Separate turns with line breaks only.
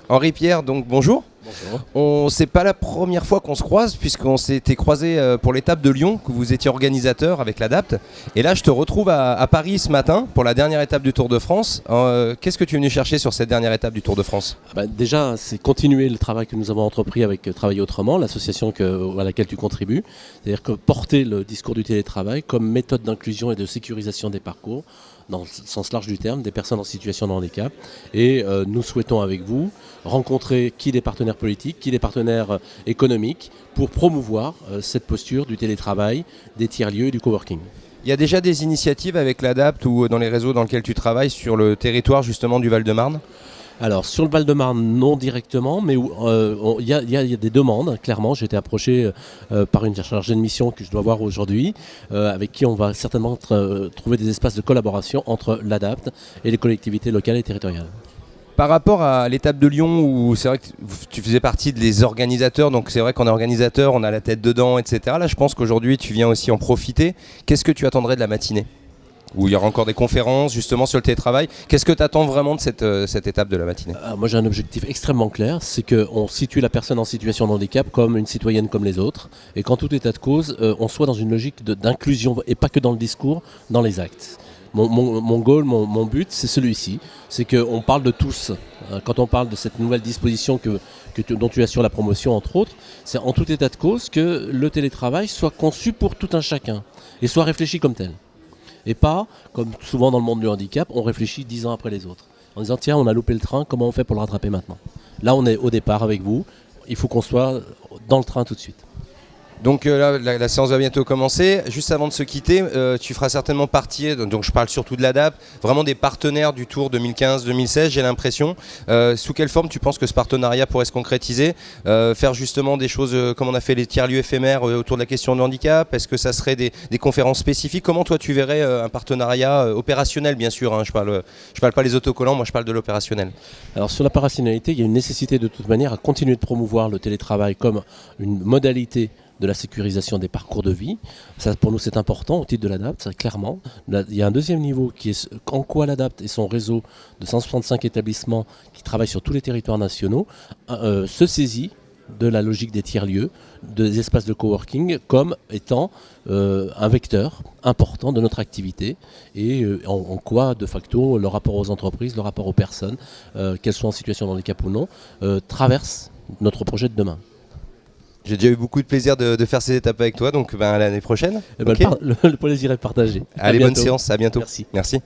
Henri Pierre, donc bonjour.
Bonjour.
C'est pas la première fois qu'on se croise, puisqu'on s'était croisé pour l'étape de Lyon, que vous étiez organisateur avec l'ADAPT. Et là, je te retrouve à Paris ce matin pour la dernière étape du Tour de France. Qu'est-ce que tu es venu chercher sur cette dernière étape du Tour de France ?
Déjà, c'est continuer le travail que nous avons entrepris avec Travailler Autrement, l'association à laquelle tu contribues. C'est-à-dire que porter le discours du télétravail comme méthode d'inclusion et de sécurisation des parcours, dans le sens large du terme, des personnes en situation de handicap. Et nous souhaitons avec vous rencontrer qui des partenaires politiques, qui des partenaires économiques pour promouvoir cette posture du télétravail, des tiers-lieux et du coworking.
Il y a déjà des initiatives avec l'ADAPT ou dans les réseaux dans lesquels tu travailles sur le territoire justement du Val-de-Marne ?
Alors sur le Val-de-Marne, non directement, mais il y a des demandes, clairement. J'ai été approché par une chargée de mission que je dois voir aujourd'hui, avec qui on va certainement trouver des espaces de collaboration entre l'ADAPT et les collectivités locales et territoriales.
Par rapport à l'étape de Lyon, où c'est vrai que tu faisais partie des organisateurs, donc c'est vrai qu'on est organisateur, on a la tête dedans, etc. Là, je pense qu'aujourd'hui, tu viens aussi en profiter. Qu'est-ce que tu attendrais de la matinée ? Où il y aura encore des conférences justement sur le télétravail. Qu'est-ce que tu attends vraiment de cette étape de la matinée ?
Moi j'ai un objectif extrêmement clair, c'est qu'on situe la personne en situation de handicap comme une citoyenne comme les autres, et qu'en tout état de cause, on soit dans une logique d'inclusion, et pas que dans le discours, dans les actes. Mon goal, mon but, c'est celui-ci, c'est qu'on parle de tous. Quand on parle de cette nouvelle disposition dont tu assures la promotion entre autres, c'est en tout état de cause que le télétravail soit conçu pour tout un chacun, et soit réfléchi comme tel. Et pas, comme souvent dans le monde du handicap, on réfléchit 10 ans après les autres. En disant, tiens, on a loupé le train, comment on fait pour le rattraper maintenant ? Là, on est au départ avec vous. Il faut qu'on soit dans le train tout de suite.
Donc là, la séance va bientôt commencer. Juste avant de se quitter, tu feras certainement partie, donc je parle surtout de l'ADAPT, vraiment des partenaires du Tour 2015-2016, j'ai l'impression. Sous quelle forme tu penses que ce partenariat pourrait se concrétiser ? Faire justement des choses comme on a fait les tiers-lieux éphémères autour de la question du handicap ? Est-ce que ça serait des conférences spécifiques ? Comment toi tu verrais un partenariat opérationnel, bien sûr, hein, je parle pas des autocollants, moi je parle de l'opérationnel.
Alors sur l'opérationnalité, il y a une nécessité de toute manière à continuer de promouvoir le télétravail comme une modalité de la sécurisation des parcours de vie. Ça, pour nous, c'est important au titre de l'ADAPT, clairement. Il y a un deuxième niveau qui est en quoi l'ADAPT et son réseau de 165 établissements qui travaillent sur tous les territoires nationaux se saisit de la logique des tiers-lieux, des espaces de coworking, comme étant un vecteur important de notre activité et en quoi, de facto, le rapport aux entreprises, le rapport aux personnes, qu'elles soient en situation de handicap ou non, traverse notre projet de demain.
J'ai déjà eu beaucoup de plaisir de faire ces étapes avec toi, donc à l'année prochaine.
Okay. Le plaisir est partagé.
Allez, bonne séance, à bientôt.
Merci.
Merci.